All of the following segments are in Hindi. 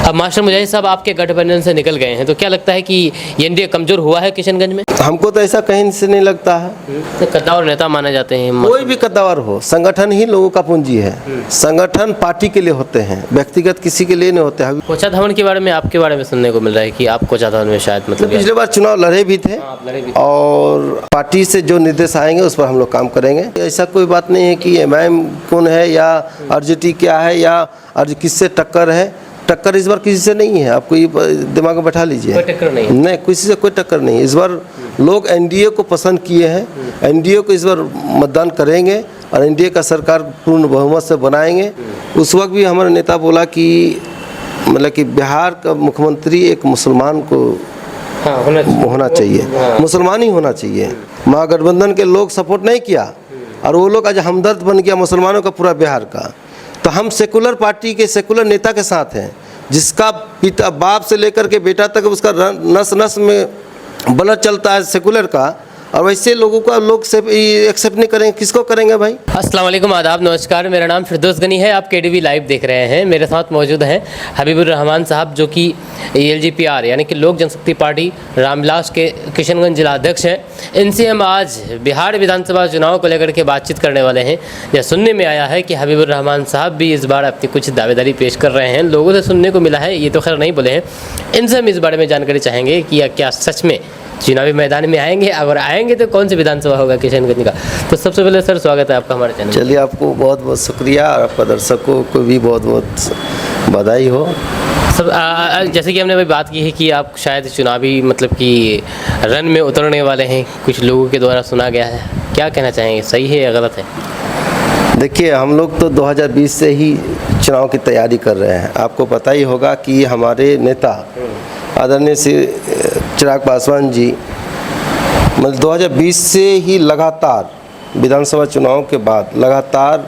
अब मास्टर मुजाहिद साहब आपके गठबंधन से निकल गए हैं, तो क्या लगता है कि एनडीए कमजोर हुआ है किशनगंज में? हमको तो ऐसा कहीं से नहीं लगता है। तो कद्दावर नेता माने जाते हैं। कोई भी कद्दावर हो, संगठन ही लोगों का पूंजी है। संगठन पार्टी के लिए होते हैं, व्यक्तिगत किसी के लिए नहीं होते हैं। कोचा धवन के बारे में आपके बारे में सुनने को मिल रहा है कि आप कोचा धवन में शायद मतलब पिछले बार चुनाव लड़े भी थे और पार्टी से जो निर्देश आएंगे उस पर हम लोग काम करेंगे। ऐसा कोई बात नहीं है कि एमआईएम कौन है या आरजेडी क्या है या किससे टक्कर है। टक्कर इस बार किसी से नहीं है, आपको ये दिमाग में बैठा लीजिए। कोई टक्कर नहीं, नहीं, किसी से कोई टक्कर नहीं। इस बार लोग एनडीए को पसंद किए हैं, एनडीए को इस बार मतदान करेंगे और एनडीए का सरकार पूर्ण बहुमत से बनाएंगे। उस वक्त भी हमारा नेता बोला कि मतलब कि बिहार का मुख्यमंत्री एक मुसलमान को होना चाहिए, मुसलमान ही होना चाहिए। महागठबंधन के लोग सपोर्ट नहीं किया और वो लोग आज हमदर्द बन गया मुसलमानों का पूरा बिहार का। तो हम सेकुलर पार्टी के सेकुलर नेता के साथ हैं, जिसका पिता बाप से लेकर के बेटा तक उसका नस नस में ब्लड चलता है सेकुलर का, और वैसे लोगों का लोग से एक्सेप्ट नहीं करेंगे, किसको करेंगे भाई? अस्सलाम वालेकुम, आदाब, नमस्कार। मेरा नाम फिरदौस गनी है। आप केडीवी लाइव देख रहे हैं। मेरे साथ मौजूद हैं हबीबुर रहमान साहब, जो कि एलजीपीआर यानी कि लोक जनशक्ति पार्टी रामविलास के किशनगंज जिला अध्यक्ष हैं। इनसे हम आज बिहार विधानसभा चुनाव को लेकर के बातचीत करने वाले हैं। यह सुनने में आया है कि हबीबुर रहमान साहब भी इस बार अपनी कुछ दावेदारी पेश कर रहे हैं, लोगों से सुनने को मिला है, ये तो खैर नहीं बोले हैं। इनसे हम इस बारे में जानकारी चाहेंगे कि क्या सच में चुनावी मैदान में आएंगे, अगर आएंगे तो कौन सी विधानसभा होगा किशनगंज का। तो सबसे पहले सर स्वागत है आपका हमारे चैनल। चलिए, आपको बहुत बहुत शुक्रिया और आपका दर्शकों को भी बहुत बहुत बधाई हो। सब जैसे कि हमने अभी बात की है कि आप शायद चुनावी मतलब कि रन में उतरने वाले हैं, कुछ लोगों के द्वारा सुना गया है, क्या कहना चाहेंगे, सही है या गलत है? देखिए, हम लोग तो 2020 से ही चुनाव की तैयारी कर रहे हैं। आपको पता ही होगा कि हमारे नेता आदरणीय श्री चिराग पासवान जी मतलब 2020 से ही लगातार विधानसभा चुनाव के बाद लगातार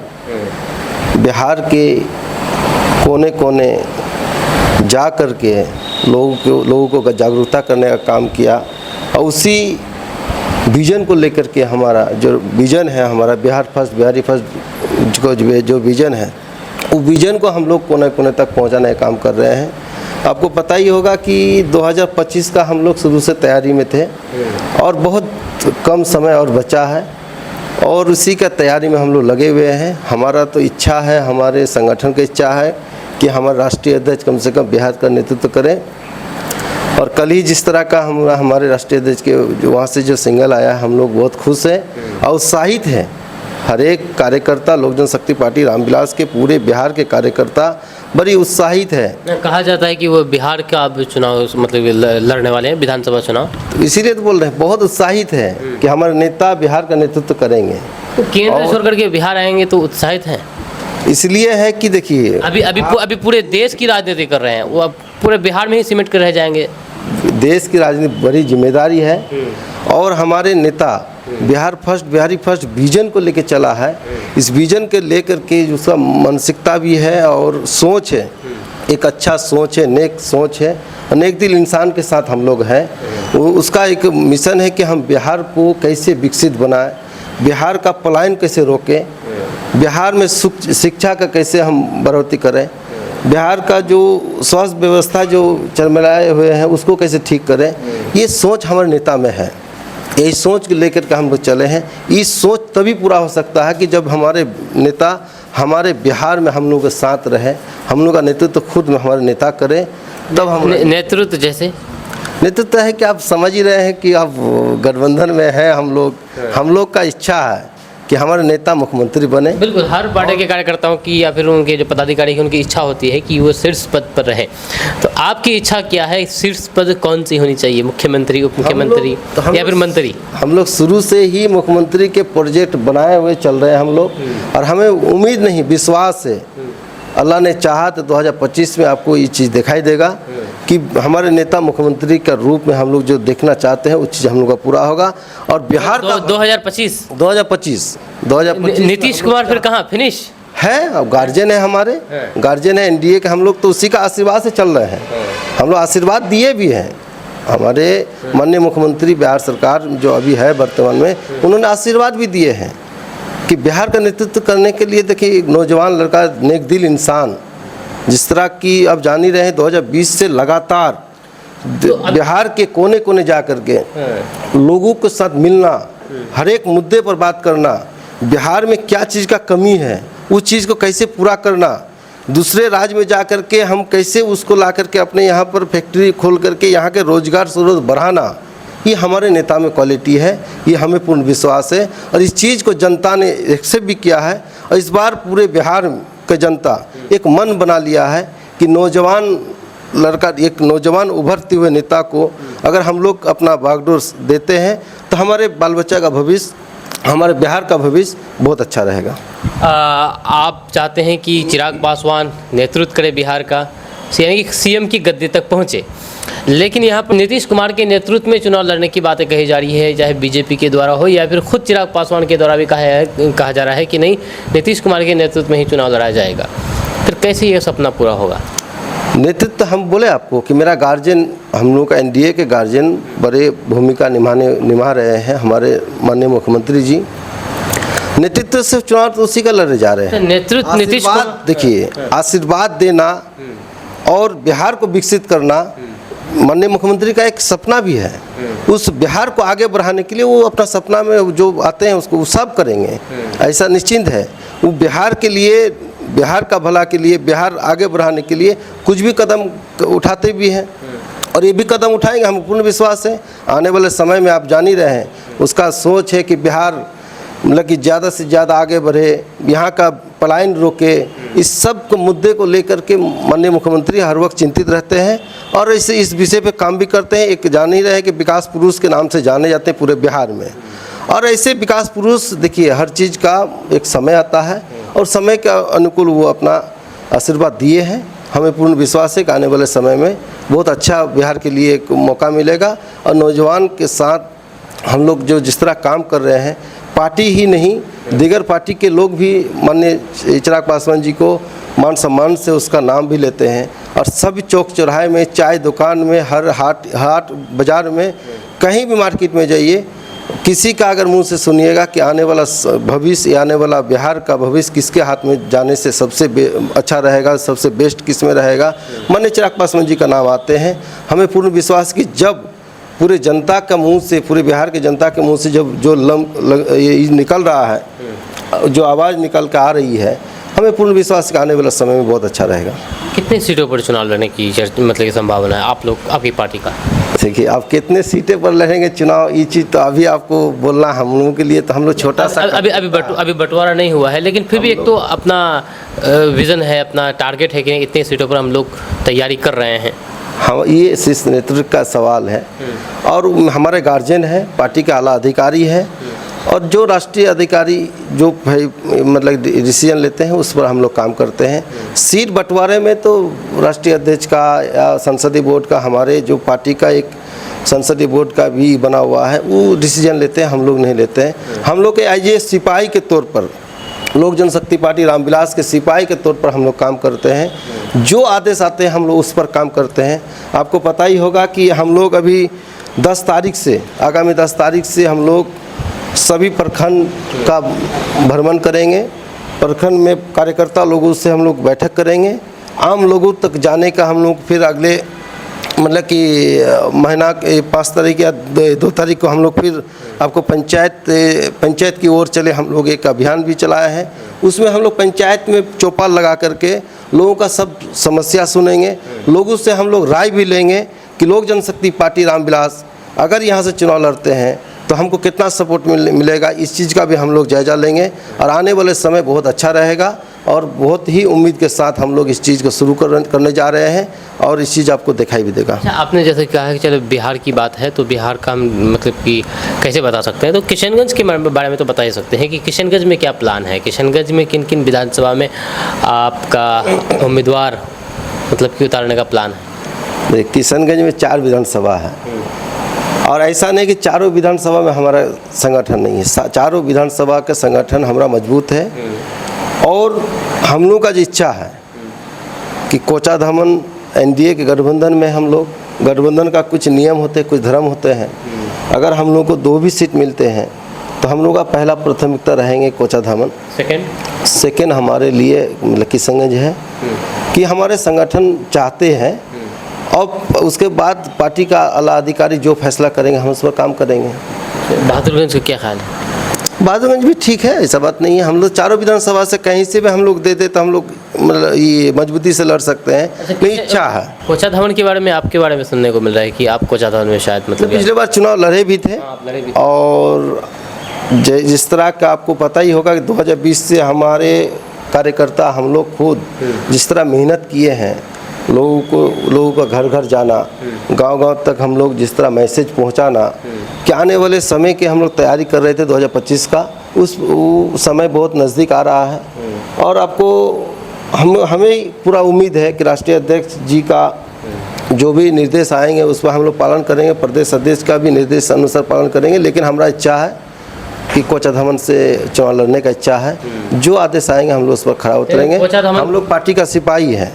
बिहार के कोने कोने जा कर के लोगों को जागरूकता करने का काम किया। और उसी विज़न को लेकर के हमारा जो विज़न है, हमारा बिहार फर्स्ट, बिहारी फर्स्ट को जो विज़न है, उस विज़न को हम लोग कोने कोने तक पहुंचाने का काम कर रहे हैं। आपको पता ही होगा कि 2025 का हम लोग शुरू से तैयारी में थे और बहुत कम समय और बचा है और उसी का तैयारी में हम लोग लगे हुए हैं। हमारा तो इच्छा है, हमारे संगठन की इच्छा है कि हमारे राष्ट्रीय अध्यक्ष कम से कम बिहार का नेतृत्व करें। और कल ही जिस तरह का हमारे राष्ट्रीय अध्यक्ष के जो वहाँ से जो सिंगल आया है, हम लोग बहुत खुश हैं और उत्साहित हैं। हर एक कार्यकर्ता लोक जनशक्ति पार्टी रामविलास के पूरे बिहार के कार्यकर्ता बड़ी उत्साहित है। कहा जाता है कि वो बिहार का अब चुनाव मतलब लड़ने वाले हैं, विधानसभा चुनाव, तो इसीलिए तो बोल रहे हैं, बहुत उत्साहित है कि हमारे नेता बिहार का नेतृत्व करेंगे। तो केंद्र सरकार के बिहार आएंगे तो उत्साहित हैं, इसलिए है कि देखिए अभी पूरे देश की राजनीति कर रहे हैं, वो अब पूरे बिहार में ही सिमट कर रह जाएंगे। देश की राजनीति बड़ी जिम्मेदारी है और हमारे नेता Bihar first, Bihari first vision को लेकर चला है। इस विजन के लेकर के उसका मानसिकता भी है और सोच है, एक अच्छा सोच है, नेक सोच है, नेक दिल इंसान के साथ हम लोग हैं। उसका एक मिशन है कि हम बिहार को कैसे विकसित बनाएं, बिहार का पलायन कैसे रोकें, बिहार में शिक्षा का कैसे हम बढ़ोतरी करें, बिहार का जो स्वास्थ्य व्यवस्था जो चरमराए हुए हैं उसको कैसे ठीक करें। ये सोच हमारे नेता में है, यही सोच को लेकर के हम लोग चले हैं। ये सोच तभी पूरा हो सकता है कि जब हमारे नेता हमारे बिहार में हम लोग के साथ रहे, हम लोग का नेतृत्व खुद में हमारे नेता करें, तब हम नेतृत्व जैसे नेतृत्व है कि आप समझ ही रहे हैं कि आप गठबंधन में हैं हम लोग का इच्छा है कि हमारे नेता मुख्यमंत्री बने। बिल्कुल, हर पार्टी के कार्यकर्ताओं की या फिर उनके जो पदाधिकारी की उनकी इच्छा होती है कि वो शीर्ष पद पर रहे। तो आपकी इच्छा क्या है, शीर्ष पद कौन सी होनी चाहिए, मुख्यमंत्री, उप मुख्यमंत्री या फिर मंत्री? हम लोग शुरू से ही मुख्यमंत्री के प्रोजेक्ट बनाए हुए चल रहे हैं हम लोग, और हमें उम्मीद नहीं, विश्वास है, अल्लाह ने चाहा तो 2025 में आपको ये चीज़ दिखाई देगा कि हमारे नेता मुख्यमंत्री का रूप में हम लोग जो देखना चाहते हैं उस चीज़ हम लोग का पूरा होगा। और बिहार का 2025 नीतीश कुमार फिर कहाँ फिनिश है? अब गार्जियन है, हमारे गार्जियन है एनडीए के, हम लोग तो उसी का आशीर्वाद से चल रहे हैं। हम लोग आशीर्वाद दिए भी हैं, हमारे माननीय मुख्यमंत्री बिहार सरकार जो अभी है वर्तमान में, उन्होंने आशीर्वाद भी दिए हैं कि बिहार का नेतृत्व करने के लिए देखिए एक नौजवान लड़का, नेक दिल इंसान, जिस तरह की आप जान ही रहे हैं 2020 से लगातार बिहार के कोने कोने जा कर के लोगों के साथ मिलना, हर एक मुद्दे पर बात करना, बिहार में क्या चीज़ का कमी है उस चीज़ को कैसे पूरा करना, दूसरे राज्य में जा कर के हम कैसे उसको ला कर के अपने यहाँ पर फैक्ट्री खोल करके यहाँ के रोजगार स्रोत बढ़ाना, ये हमारे नेता में क्वालिटी है। ये हमें पूर्ण विश्वास है और इस चीज़ को जनता ने एक्सेप्ट भी किया है। और इस बार पूरे बिहार का जनता एक मन बना लिया है कि नौजवान लड़का, एक नौजवान उभरते हुए नेता को अगर हम लोग अपना बागडोर देते हैं तो हमारे बाल बच्चा का भविष्य, हमारे बिहार का भविष्य बहुत अच्छा रहेगा। आप चाहते हैं कि चिराग पासवान नेतृत्व करे बिहार का, यानी कि सीएम की गद्दी तक पहुंचे, लेकिन यहाँ पर नीतीश कुमार के नेतृत्व में चुनाव लड़ने की बातें कही जा रही है, चाहे बीजेपी के द्वारा हो या फिर खुद चिराग पासवान के द्वारा भी कहा जा रहा है कि नहीं, नीतीश कुमार के नेतृत्व में ही चुनाव लड़ाया जाएगा। फिर कैसे ये सपना पूरा होगा? नेतृत्व हम बोले आपको कि मेरा गार्जियन, हम लोग का एनडीए के गार्जियन बड़े भूमिका निभा रहे हैं हमारे माननीय मुख्यमंत्री जी। नेतृत्व से चुनाव तो उसी का लड़े जा रहे हैं। नेतृत्व नीतीश कुमार, देखिए, आशीर्वाद देना और बिहार को विकसित करना माननीय मुख्यमंत्री का एक सपना भी है। उस बिहार को आगे बढ़ाने के लिए वो अपना सपना में जो आते हैं उसको वो सब करेंगे, ऐसा निश्चिंत है। वो बिहार के लिए, बिहार का भला के लिए, बिहार आगे बढ़ाने के लिए कुछ भी कदम उठाते भी हैं और ये भी कदम उठाएंगे, हम पूर्ण विश्वास है। आने वाले समय में आप जान ही रहे हैं उसका सोच है कि बिहार मतलब कि ज़्यादा से ज़्यादा आगे बढ़े, यहाँ का पलायन रोके। इस सब को मुद्दे को लेकर के माननीय मुख्यमंत्री हर वक्त चिंतित रहते हैं और इस विषय पे काम भी करते हैं। एक जान ही रहे हैं कि विकास पुरुष के नाम से जाने जाते हैं पूरे बिहार में। और ऐसे विकास पुरुष, देखिए, हर चीज़ का एक समय आता है और समय के अनुकूल वो अपना आशीर्वाद दिए हैं। हमें पूर्ण विश्वास है कि आने वाले समय में बहुत अच्छा बिहार के लिए एक मौका मिलेगा और नौजवान के साथ हम लोग जो जिस तरह काम कर रहे हैं, पार्टी ही नहीं दीगर पार्टी के लोग भी माननीय चिराग पासवान जी को मान सम्मान से उसका नाम भी लेते हैं और सभी चौक चौराहे में, चाय दुकान में, हर हाट बाज़ार में, कहीं भी मार्केट में जाइए, किसी का अगर मुंह से सुनिएगा कि आने वाला भविष्य, आने वाला बिहार का भविष्य किसके हाथ में जाने से सबसे अच्छा रहेगा, सबसे बेस्ट किस में रहेगा, माननीय चिराग पासवान जी का नाम आते हैं। हमें पूर्ण विश्वास कि जब पूरे जनता का मुंह से, पूरे बिहार के जनता के मुंह से जब जो ये निकल रहा है, जो आवाज़ निकल कर आ रही है, हमें पूर्ण विश्वास कि आने वाला समय में बहुत अच्छा रहेगा। कितनी सीटों पर चुनाव लड़ने की मतलब की संभावना है आप लोग, आपकी पार्टी का? देखिए, आप कितने सीटें पर लड़ेंगे चुनाव, ये चीज़ तो अभी आपको बोलना हम लोगों के लिए, तो हम लोग छोटा सा अभी बंटवारा नहीं हुआ है, लेकिन फिर भी एक तो अपना विज़न है, अपना टारगेट है कि इतने सीटों पर हम लोग तैयारी कर रहे हैं। हाँ, ये शीर्ष नेतृत्व का सवाल है और हमारे गार्जियन है, पार्टी के आला अधिकारी है और जो राष्ट्रीय अधिकारी जो भाई मतलब डिसीजन लेते हैं उस पर हम लोग काम करते हैं। सीट बंटवारे में तो राष्ट्रीय अध्यक्ष का या संसदीय बोर्ड का, हमारे जो पार्टी का एक संसदीय बोर्ड का भी बना हुआ है, वो डिसीजन लेते हैं, हम लोग नहीं लेते हैं। हम लोग के आईएएस सिपाही के तौर पर, लोक जनशक्ति पार्टी रामविलास के सिपाही के तौर पर हम लोग काम करते हैं। जो आदेश आते हैं हम लोग उस पर काम करते हैं। आपको पता ही होगा कि हम लोग अभी 10 तारीख से, आगामी 10 तारीख से हम लोग सभी प्रखंड का भ्रमण करेंगे। प्रखंड में कार्यकर्ता लोगों से हम लोग बैठक करेंगे। आम लोगों तक जाने का हम लोग फिर अगले मतलब कि महीना के 5 तारीख या 2 तारीख को हम लोग फिर आपको पंचायत की ओर चले, हम लोग एक अभियान भी चलाया है। उसमें हम लोग पंचायत में चौपाल लगा करके लोगों का सब समस्या सुनेंगे, लोगों से हम लोग राय भी लेंगे कि लोक जनशक्ति पार्टी रामविलास अगर यहाँ से चुनाव लड़ते हैं तो हमको कितना सपोर्ट मिलेगा, इस चीज़ का भी हम लोग जायज़ा लेंगे। और आने वाले समय बहुत अच्छा रहेगा और बहुत ही उम्मीद के साथ हम लोग इस चीज़ को शुरू करने जा रहे हैं और इस चीज़ आपको दिखाई भी देगा। अच्छा, आपने जैसे कहा है कि चलो बिहार की बात है तो बिहार का मतलब कि कैसे बता सकते हैं, तो किशनगंज के बारे में तो बता ही सकते हैं कि किशनगंज में क्या प्लान है, किशनगंज में किन किन विधानसभा में आपका उम्मीदवार मतलब कि उतारने का प्लान है? किशनगंज में 4 विधानसभा है और ऐसा नहीं कि चारों विधानसभा में हमारा संगठन नहीं है। चारों विधानसभा का संगठन हमारा मजबूत है और हम लोग का जो इच्छा है कि कोचा धामन एनडीए के गठबंधन में, हम लोग गठबंधन का कुछ नियम होते हैं, कुछ धर्म होते हैं। अगर हम लोग को 2 भी सीट मिलते हैं तो हम लोग का पहला प्राथमिकता रहेंगे कोचा धामन। सेकंड हमारे लिए मतलब किशनगंज है। कि हमारे संगठन चाहते हैं और उसके बाद पार्टी का आला अधिकारी जो फैसला करेंगे हम उस पर काम करेंगे। बहादुरगंज का क्या ख्याल है? बहादुरगंज भी ठीक है, ऐसा बात नहीं है। हम लोग चारों विधानसभा से कहीं से भी हम लोग दे तो हम लोग मतलब ये मजबूती से लड़ सकते हैं। नहीं इच्छा है। कोचा धवन के बारे में आपके बारे में सुनने को मिल रहा है कि आप कोचा धवन में शायद मतलब पिछले बार चुनाव लड़े भी थे। आप लड़े भी थे। और जिस तरह का आपको पता ही होगा कि 2020 से हमारे कार्यकर्ता हम लोग खुद जिस तरह मेहनत किए हैं, लोगों का घर घर जाना, गांव-गांव तक हम लोग जिस तरह मैसेज पहुंचाना कि आने वाले समय की हम लोग तैयारी कर रहे थे 2025 का, उस समय बहुत नज़दीक आ रहा है। और आपको हमें पूरा उम्मीद है कि राष्ट्रीय अध्यक्ष जी का जो भी निर्देश आएंगे उस पर हम लोग पालन करेंगे, प्रदेश अध्यक्ष का भी निर्देश अनुसार पालन करेंगे। लेकिन हमारा इच्छा है कि कोचा धवन से चुनाव लड़ने का इच्छा है। जो आदेश आएंगे हम लोग उस पर खड़ा उतरेंगे। हम लोग पार्टी का सिपाही हैं,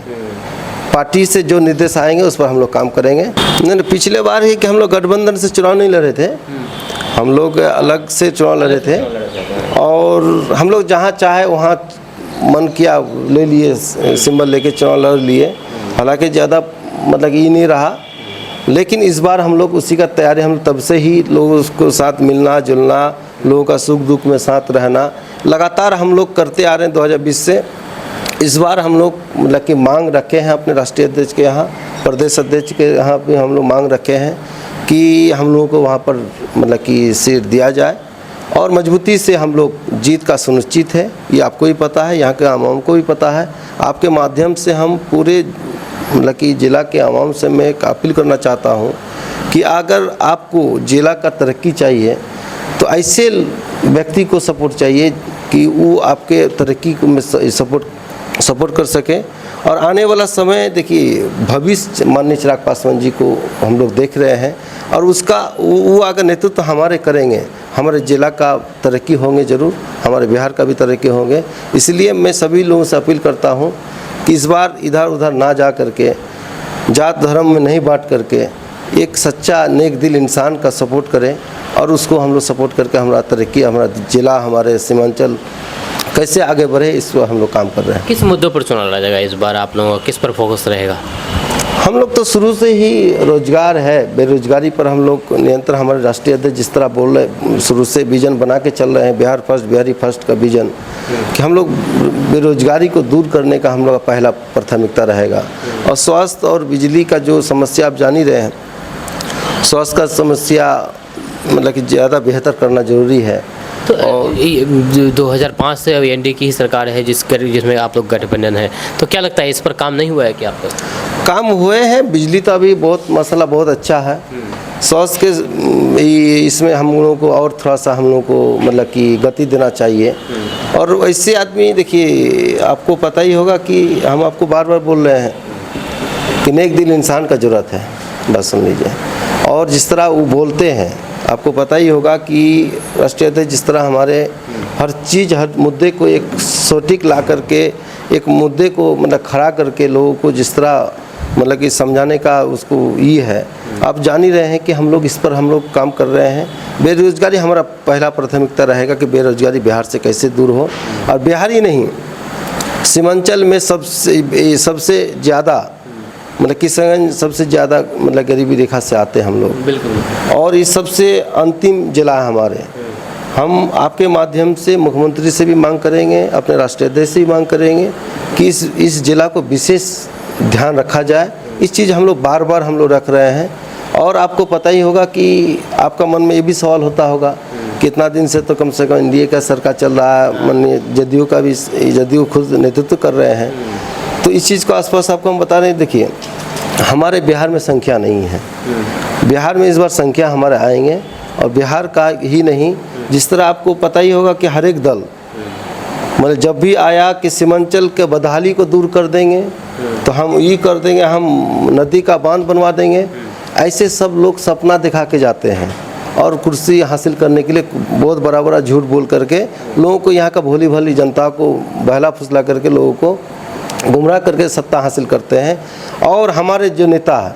पार्टी से जो निर्देश आएंगे उस पर हम लोग काम करेंगे। नहीं, पिछले बार ही कि हम लोग गठबंधन से चुनाव नहीं लड़े थे, हम लोग अलग से चुनाव लड़े थे और हम लोग जहाँ चाहे वहाँ मन किया ले लिए, सिंबल लेके चुनाव लड़ लिए। हालांकि ज़्यादा मतलब ये नहीं रहा, लेकिन इस बार हम लोग उसी का तैयारी, हम तब से ही लोगों को साथ मिलना जुलना, लोगों का सुख दुख में साथ रहना लगातार हम लोग करते आ रहे हैं 2020 से। इस बार हम लोग मतलब कि मांग रखे हैं अपने राष्ट्रीय अध्यक्ष के यहाँ, प्रदेश अध्यक्ष के यहाँ भी हम लोग मांग रखे हैं कि हम लोगों को वहाँ पर मतलब कि सीट दिया जाए और मजबूती से हम लोग जीत का सुनिश्चित है। ये आपको भी पता है, यहाँ के आवाम को भी पता है। आपके माध्यम से हम पूरे मतलब कि ज़िला के आवाम से मैं एक अपील करना चाहता हूँ कि अगर आपको ज़िला का तरक्की चाहिए तो ऐसे व्यक्ति को सपोर्ट चाहिए कि वो आपके तरक्की को में सपोर्ट कर सके। और आने वाला समय देखिए, भविष्य माननीय चिराग पासवान जी को हम लोग देख रहे हैं और उसका वो अगर नेतृत्व हमारे करेंगे, हमारे ज़िला का तरक्की होंगे ज़रूर, हमारे बिहार का भी तरक्की होंगे। इसलिए मैं सभी लोगों से अपील करता हूँ कि इस बार इधर उधर ना जा करके, जात धर्म में नहीं बांट करके, एक सच्चा नेक दिल इंसान का सपोर्ट करें और उसको हम लोग सपोर्ट करके हमारा तरक्की, हमारा ज़िला, हमारे सीमांचल कैसे आगे बढ़े, इस पर हम लोग काम कर रहे हैं। किस मुद्दों पर चुनाव लड़ा जाएगा इस बार? आप लोगों का किस पर फोकस रहेगा? हम लोग तो शुरू से ही रोजगार है, बेरोजगारी पर हम लोग नियंत्रण, हमारे राष्ट्रीय अध्यक्ष जिस तरह बोल रहे, शुरू से विजन बना के चल रहे हैं, बिहार फर्स्ट, बिहारी फर्स्ट का विजन, कि हम लोग बेरोजगारी को दूर करने का हम लोग का पहला प्राथमिकता रहेगा। और स्वास्थ्य और बिजली का जो समस्या आप जान ही रहे हैं, स्वास्थ्य का समस्या मतलब कि ज़्यादा बेहतर करना ज़रूरी है। तो 2005 से अब एनडीए की ही सरकार है जिसमें आप लोग गठबंधन है, तो क्या लगता है इस पर काम नहीं हुआ है क्या आपका? काम हुए हैं, बिजली तो अभी बहुत मसला बहुत अच्छा है। स्वास्थ्य के इसमें हम लोगों को और थोड़ा सा हम लोगों को मतलब कि गति देना चाहिए। और ऐसे आदमी देखिए, आपको पता ही होगा कि हम आपको बार बार बोल रहे हैं कि नेक दिल इंसान का ज़रूरत है, बस सुन लीजिए। और जिस तरह वो बोलते हैं, आपको पता ही होगा कि राष्ट्रीय अध्यक्ष जिस तरह हमारे हर चीज़, हर मुद्दे को एक सटीक ला करके, एक मुद्दे को मतलब खड़ा करके लोगों को जिस तरह मतलब कि समझाने का उसको ये है। आप जान ही रहे हैं कि हम लोग इस पर हम लोग काम कर रहे हैं। बेरोजगारी हमारा पहला प्राथमिकता रहेगा कि बेरोजगारी बिहार से कैसे दूर हो। और बिहार ही नहीं, सीमांचल में सबसे ज़्यादा मतलब किशनगंज सबसे ज़्यादा मतलब गरीबी रेखा से आते हैं हम लोग। बिल्कुल। और ये सबसे अंतिम जिला है हमारे। हम आपके माध्यम से मुख्यमंत्री से भी मांग करेंगे, अपने राष्ट्रीय अध्यक्ष से भी मांग करेंगे कि इस जिला को विशेष ध्यान रखा जाए। इस चीज़ हम लोग बार बार हम लोग रख रहे हैं। और आपको पता ही होगा कि आपका मन में ये भी सवाल होता होगा, कितना दिन से तो कम से कम एनडीए का सरकार चल रहा है, माननीय जदयू का भी, जदयू खुद नेतृत्व कर रहे हैं। तो इस चीज़ को आसपास आपको हम बता रहे हैं। देखिए, हमारे बिहार में संख्या नहीं है, बिहार में इस बार संख्या हमारे आएंगे। और बिहार का ही नहीं, जिस तरह आपको पता ही होगा कि हर एक दल मतलब जब भी आया कि सीमांचल के बदहाली को दूर कर देंगे, तो हम ये कर देंगे, हम नदी का बांध बनवा देंगे, ऐसे सब लोग सपना दिखा के जाते हैं। और कुर्सी हासिल करने के लिए बहुत बड़ा बड़ा झूठ बोल करके लोगों को, यहाँ का भोली भाली जनता को बहला फुसला करके लोगों को गुमराह करके सत्ता हासिल करते हैं। और हमारे जो नेता है,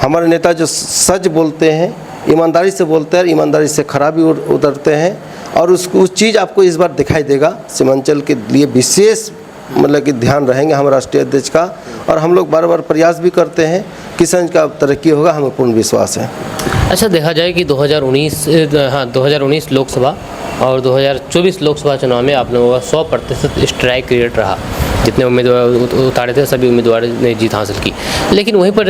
हमारे नेता जो सच बोलते हैं, ईमानदारी से बोलते हैं, ईमानदारी से खराबी उतरते हैं। और उस चीज़ आपको इस बार दिखाई देगा। सीमांचल के लिए विशेष मतलब कि ध्यान रहेंगे हमारे राष्ट्रीय अध्यक्ष का। और हम लोग बार बार प्रयास भी करते हैं। किशनगंज का तरक्की होगा, हमें पूर्ण विश्वास है। अच्छा, देखा जाए कि 2019 लोकसभा और 2024 लोकसभा चुनाव में आप लोगों का 100% स्ट्राइक रेट रहा। जितने उम्मीदवार उतारे थे सभी उम्मीदवारों ने जीत हासिल की, लेकिन वहीं पर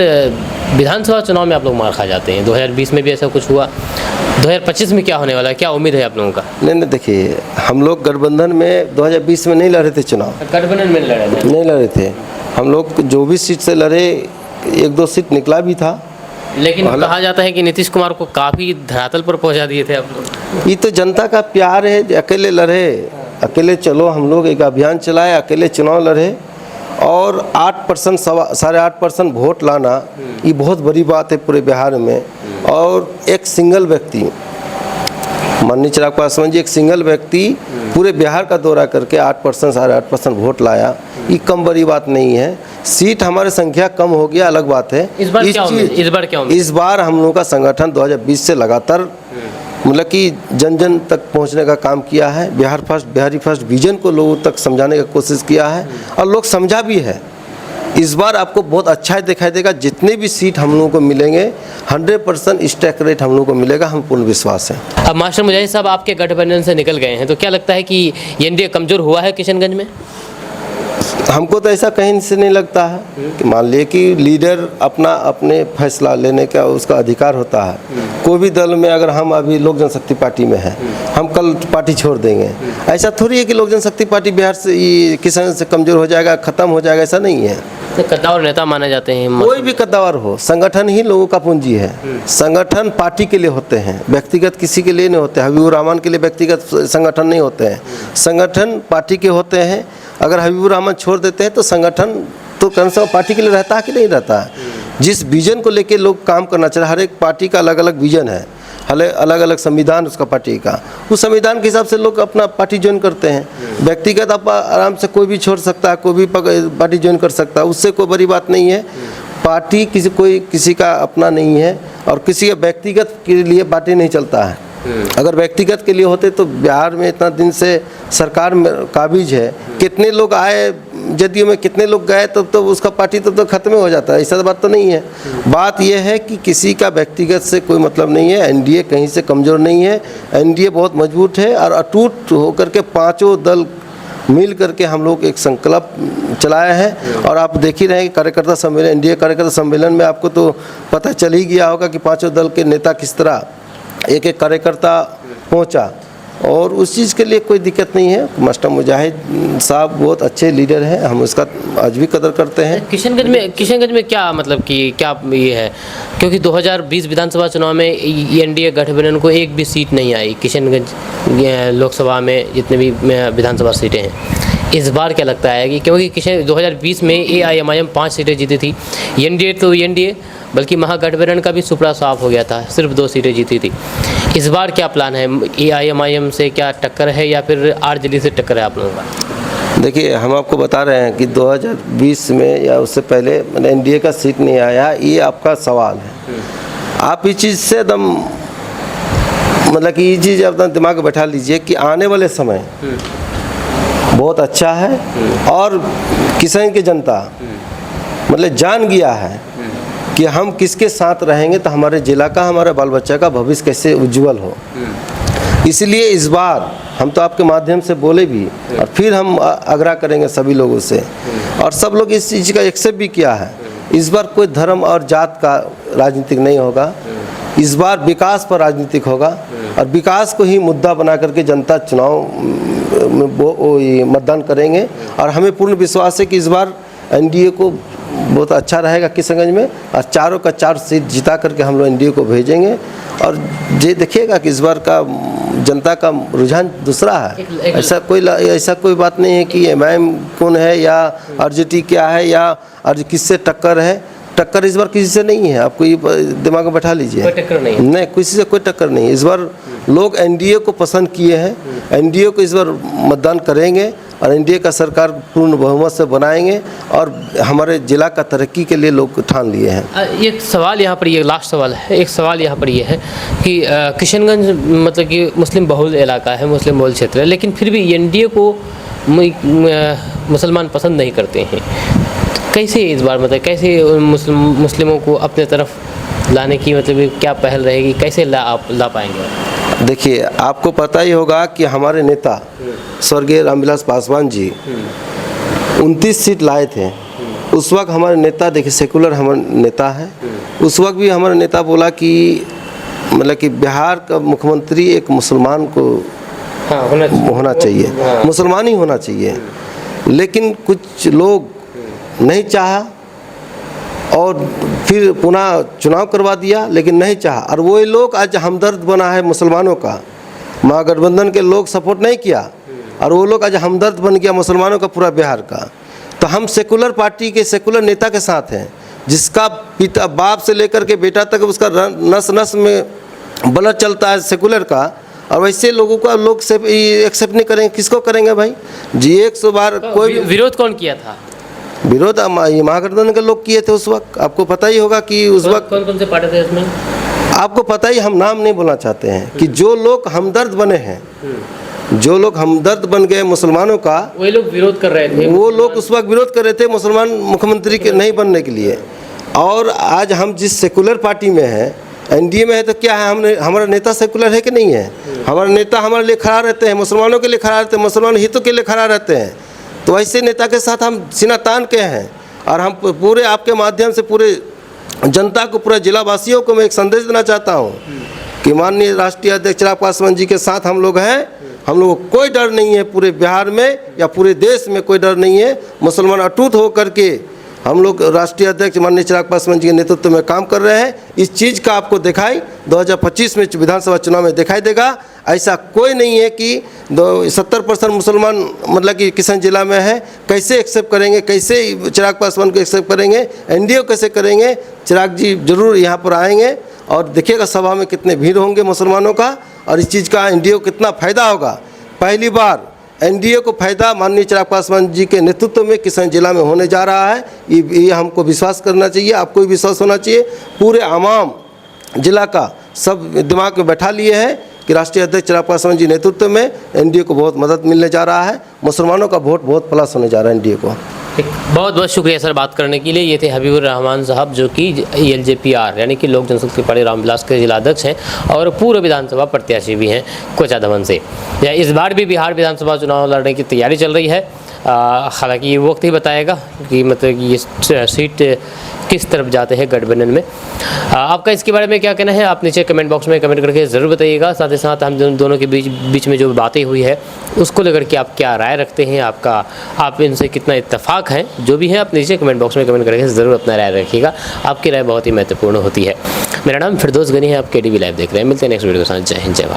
विधानसभा चुनाव में आप लोग मार खा जाते हैं। 2020 में भी ऐसा कुछ हुआ, 2025 में क्या होने वाला है, क्या उम्मीद है आप लोगों का? नहीं, देखिए, हम लोग गठबंधन में 2020 में नहीं लड़े थे चुनाव, गठबंधन में लड़े थे? नहीं लड़े थे। हम लोग जो भी सीट से लड़े, 1-2 सीट निकला भी था, लेकिन कहा जाता है कि नीतीश कुमार को काफ़ी धरातल पर पहुंचा दिए थे आप लोग। ये तो जनता का प्यार है, अकेले लड़े, अकेले चलो, हम लोग एक अभियान चलाए, अकेले चुनाव लड़े और 8% 8.5% वोट लाना, ये बहुत बड़ी बात है पूरे बिहार में। और एक सिंगल व्यक्ति, माननीय चिराग पासवान जी, एक सिंगल व्यक्ति पूरे बिहार का दौरा करके 8% 8.5% वोट लाया, ये कम बड़ी बात नहीं है। सीट हमारे संख्या कम हो गया, अलग बात है। इस बार क्या उम्मीद? इस बार हम लोगों का संगठन 2020 से लगातार मतलब कि जन जन तक पहुंचने का काम किया है। बिहारी फर्स्ट विजन को लोगों तक समझाने की कोशिश किया है और लोग समझा भी है। इस बार आपको बहुत अच्छा दिखाई देगा। जितने भी सीट हम लोगों को मिलेंगे 100% स्टैक रेट हम लोगों को मिलेगा, हम पूर्ण विश्वास है। अब मास्टर मुजाहिद साहब आपके गठबंधन से निकल गए हैं, तो क्या लगता है कि एनडीए कमज़ोर हुआ है किशनगंज में? हमको तो ऐसा कहीं से नहीं लगता है कि मान लिए कि लीडर अपने फैसला लेने का उसका अधिकार होता है। कोई भी दल में अगर हम अभी लोक जनशक्ति पार्टी में हैं, हम कल पार्टी छोड़ देंगे, ऐसा थोड़ी है कि लोक जनशक्ति पार्टी बिहार से किशनगंज से कमज़ोर हो जाएगा, ख़त्म हो जाएगा, ऐसा नहीं है। तो कद्दावर नेता माने जाते हैं। कोई भी कद्दावर हो, संगठन ही लोगों का पूंजी है। संगठन पार्टी के लिए होते हैं, व्यक्तिगत किसी के लिए नहीं होते। हबीबुर रहमान के लिए व्यक्तिगत संगठन नहीं होते हैं, संगठन पार्टी के होते हैं। अगर हबीबुर रहमान छोड़ देते हैं तो संगठन तो कम से कम पार्टी के लिए रहता है कि नहीं रहता है। जिस विजन को लेके लोग काम करना चाहिए, हर एक पार्टी का अलग अलग विजन है, अलग अलग संविधान उसका पार्टी का, उस संविधान के हिसाब से लोग अपना पार्टी ज्वाइन करते हैं। व्यक्तिगत आप आराम से कोई भी छोड़ सकता है, कोई भी पार्टी ज्वाइन कर सकता है, उससे कोई बड़ी बात नहीं है। पार्टी किसी का अपना नहीं है और किसी के व्यक्तिगत के लिए पार्टी नहीं चलता है। अगर व्यक्तिगत के लिए होते तो बिहार में इतना दिन से सरकार में काबिज है, कितने लोग आए जदयू में, कितने लोग गए, तब तो उसका पार्टी तो खत्म हो जाता है। ऐसा बात तो नहीं है। बात यह है कि किसी का व्यक्तिगत से कोई मतलब नहीं है। एनडीए कहीं से कमज़ोर नहीं है, एनडीए बहुत मजबूत है और अटूट होकर के पांचों दल मिल करके हम लोग एक संकल्प चलाया है। और आप देख ही रहे हैं कि कार्यकर्ता सम्मेलन, एनडीए कार्यकर्ता सम्मेलन में आपको तो पता चल ही गया होगा कि पांचों दल के नेता किस तरह एक एक कार्यकर्ता पहुंचा, और उस चीज़ के लिए कोई दिक्कत नहीं है। मास्टर मुजाहिद साहब बहुत अच्छे लीडर हैं, हम उसका आज भी कदर करते हैं। किशनगंज में क्या मतलब कि क्या ये है, क्योंकि 2020 विधानसभा चुनाव में एनडीए गठबंधन को एक भी सीट नहीं आई किशनगंज लोकसभा में, जितने भी विधानसभा सीटें हैं। इस बार क्या लगता है कि क्योंकि 2020 में AIMIM 5 सीटें जीती थी, एनडीए तो एनडीए बल्कि महागठबंधन का भी सुपड़ा साफ हो गया था, सिर्फ 2 सीटें जीती थी। इस बार क्या प्लान है? AIMIM से क्या टक्कर है या फिर RJD से टक्कर है आप लोगों का? देखिए, हम आपको बता रहे हैं कि 2020 में या उससे पहले एनडीए का सीट नहीं आया, ये आपका सवाल है। आप इस चीज़ से एकदम मतलब कि ये चीज़ अपना दिमाग में बैठा लीजिए कि आने वाले समय बहुत अच्छा है और किशनगंज की जनता मतलब जान गया है कि हम किसके साथ रहेंगे तो हमारे जिला का, हमारे बाल बच्चा का भविष्य कैसे उज्जवल हो। इसलिए इस बार हम तो आपके माध्यम से बोले भी और फिर हम आग्रह करेंगे सभी लोगों से, और सब लोग इस चीज़ का एक्सेप्ट भी किया है। इस बार कोई धर्म और जात का राजनीतिक नहीं होगा, इस बार विकास पर राजनीतिक होगा और विकास को ही मुद्दा बना करके जनता चुनाव में मतदान करेंगे। और हमें पूर्ण विश्वास है कि इस बार एनडीए को बहुत अच्छा रहेगा किशनगंज में, और चारों का 4 सीट जिता करके हम लोग एनडीए को भेजेंगे। और ये देखिएगा कि इस बार का जनता का रुझान दूसरा है। ऐसा कोई बात नहीं है कि एमआईएम कौन है या आरजेडी क्या है या किससे टक्कर है। टक्कर इस बार किसी से नहीं है, आपको ये दिमाग में बैठा लीजिए। कोई टक्कर नहीं, नहीं, किसी से कोई टक्कर नहीं। इस बार लोग एनडीए को पसंद किए हैं, एनडीए को इस बार मतदान करेंगे और एनडीए का सरकार पूर्ण बहुमत से बनाएंगे और हमारे जिला का तरक्की के लिए लोग ठान लिए हैं। एक सवाल यहाँ पर, ये लास्ट सवाल है, एक सवाल यहाँ पर ये है कि किशनगंज मतलब कि मुस्लिम बहुल इलाका है, मुस्लिम बहुल क्षेत्र है, लेकिन फिर भी एनडीए को मुसलमान पसंद नहीं करते हैं। कैसे इस बार मतलब कैसे मुस्लिमों को अपने तरफ लाने की मतलब क्या पहल रहेगी, कैसे आप ला पाएंगे? देखिए, आपको पता ही होगा कि हमारे नेता स्वर्गीय रामविलास पासवान जी 29 सीट लाए थे। उस वक्त हमारे नेता, देखिए सेकुलर हमारे नेता है, उस वक्त भी हमारे नेता बोला कि मतलब कि बिहार का मुख्यमंत्री एक मुसलमान को होना चाहिए, मुसलमान ही होना चाहिए। लेकिन कुछ लोग नहीं चाहा और फिर पुनः चुनाव करवा दिया, लेकिन नहीं चाहा। और वही लोग आज हमदर्द बना है मुसलमानों का। महागठबंधन के लोग सपोर्ट नहीं किया और वो लोग आज हमदर्द बन गया मुसलमानों का, पूरा बिहार का। तो हम सेकुलर पार्टी के सेकुलर नेता के साथ हैं, जिसका पिता बाप से लेकर के बेटा तक उसका नस नस में ब्लड चलता है सेकुलर का। और वैसे लोगों का लोग से एक्सेप्ट नहीं करेंगे, किसको करेंगे भाई जी? 100 बार कोई विरोध कौन किया था? विरोध महागठबंधन के लोग किए थे उस वक्त। आपको पता ही होगा कि उस वक्त कौन कौन से पार्टी थे इसमें? आपको पता ही, हम नाम नहीं बोलना चाहते हैं कि जो लोग हमदर्द बने हैं, जो लोग हमदर्द बन गए मुसलमानों का, वही लोग विरोध कर रहे थे। वो लोग उस वक्त विरोध कर रहे थे मुसलमान मुख्यमंत्री के नहीं बनने के लिए। और आज हम जिस सेकुलर पार्टी में हैं, एनडीए में है, तो क्या है, हमने हमारा नेता सेकुलर है कि नहीं है? हमारा नेता हमारे लिए खड़ा रहते हैं, मुसलमानों के लिए खड़ा रहते हैं, मुसलमान हितों के लिए खड़ा रहते हैं। तो ऐसे नेता के साथ हम सीना तान के हैं। और हम पूरे आपके माध्यम से पूरे जनता को, पूरे जिलावासियों को मैं एक संदेश देना चाहता हूँ कि माननीय राष्ट्रीय अध्यक्ष चिराग पासवान जी के साथ हम लोग हैं। हम लोगों को कोई डर नहीं है, पूरे बिहार में या पूरे देश में कोई डर नहीं है। मुसलमान अटूट होकर के हम लोग राष्ट्रीय अध्यक्ष माननीय चिराग पासवान जी के नेतृत्व में काम कर रहे हैं। इस चीज़ का आपको दिखाई 2025 में विधानसभा चुनाव में दिखाई देगा। ऐसा कोई नहीं है कि 70% मुसलमान मतलब कि किशन जिला में है, कैसे एक्सेप्ट करेंगे, कैसे चिराग पासवान को एक्सेप्ट करेंगे, एनडीए कैसे करेंगे? चिराग जी जरूर यहाँ पर आएंगे और देखिएगा सभा में कितने भीड़ होंगे मुसलमानों का, और इस चीज़ का एनडीए को कितना फ़ायदा होगा। पहली बार एनडीए को फ़ायदा माननीय चिराग पासवान जी के नेतृत्व में किशन जिला में होने जा रहा है। ये हमको विश्वास करना चाहिए, आपको भी विश्वास होना चाहिए। पूरे आवाम जिला का सब दिमाग में बैठा लिए हैं कि राष्ट्रीय अध्यक्ष चिराग पासवान जी नेतृत्व में एनडीए को बहुत मदद मिलने जा रहा है। मुसलमानों का वोट बहुत प्लस होने जा रहा है एनडीए को। बहुत बहुत शुक्रिया सर बात करने के लिए। ये थे हबीबुर रहमान साहब, जो कि एलजेपीआर यानी कि लोक जनशक्ति पार्टी रामविलास के जिलाध्यक्ष हैं और पूर्व विधानसभा प्रत्याशी भी हैं कोचा दमन से। इस बार भी बिहार विधानसभा चुनाव लड़ने की तैयारी चल रही है। हालांकि ये वक्त ही बताएगा कि मतलब ये सीट किस तरफ जाते हैं गठबंधन में। आपका इसके बारे में क्या कहना है, आप नीचे कमेंट बॉक्स में कमेंट करके ज़रूर बताइएगा। साथ ही साथ हम दोनों के बीच में जो बातें हुई है उसको लेकर के आप क्या राय रखते हैं, आप इनसे कितना इत्तेफाक है, जो भी है आप नीचे कमेंट बॉक्स में कमेंट करके ज़रूर अपना राय रखिएगा। आपकी राय बहुत ही महत्वपूर्ण होती है। मेरा नाम फिरदौस गनी है, आप केडीवी लाइव देख रहे हैं। मिलते हैं नेक्स्ट वीडियो के साथ। जय हिंद, जय भारत।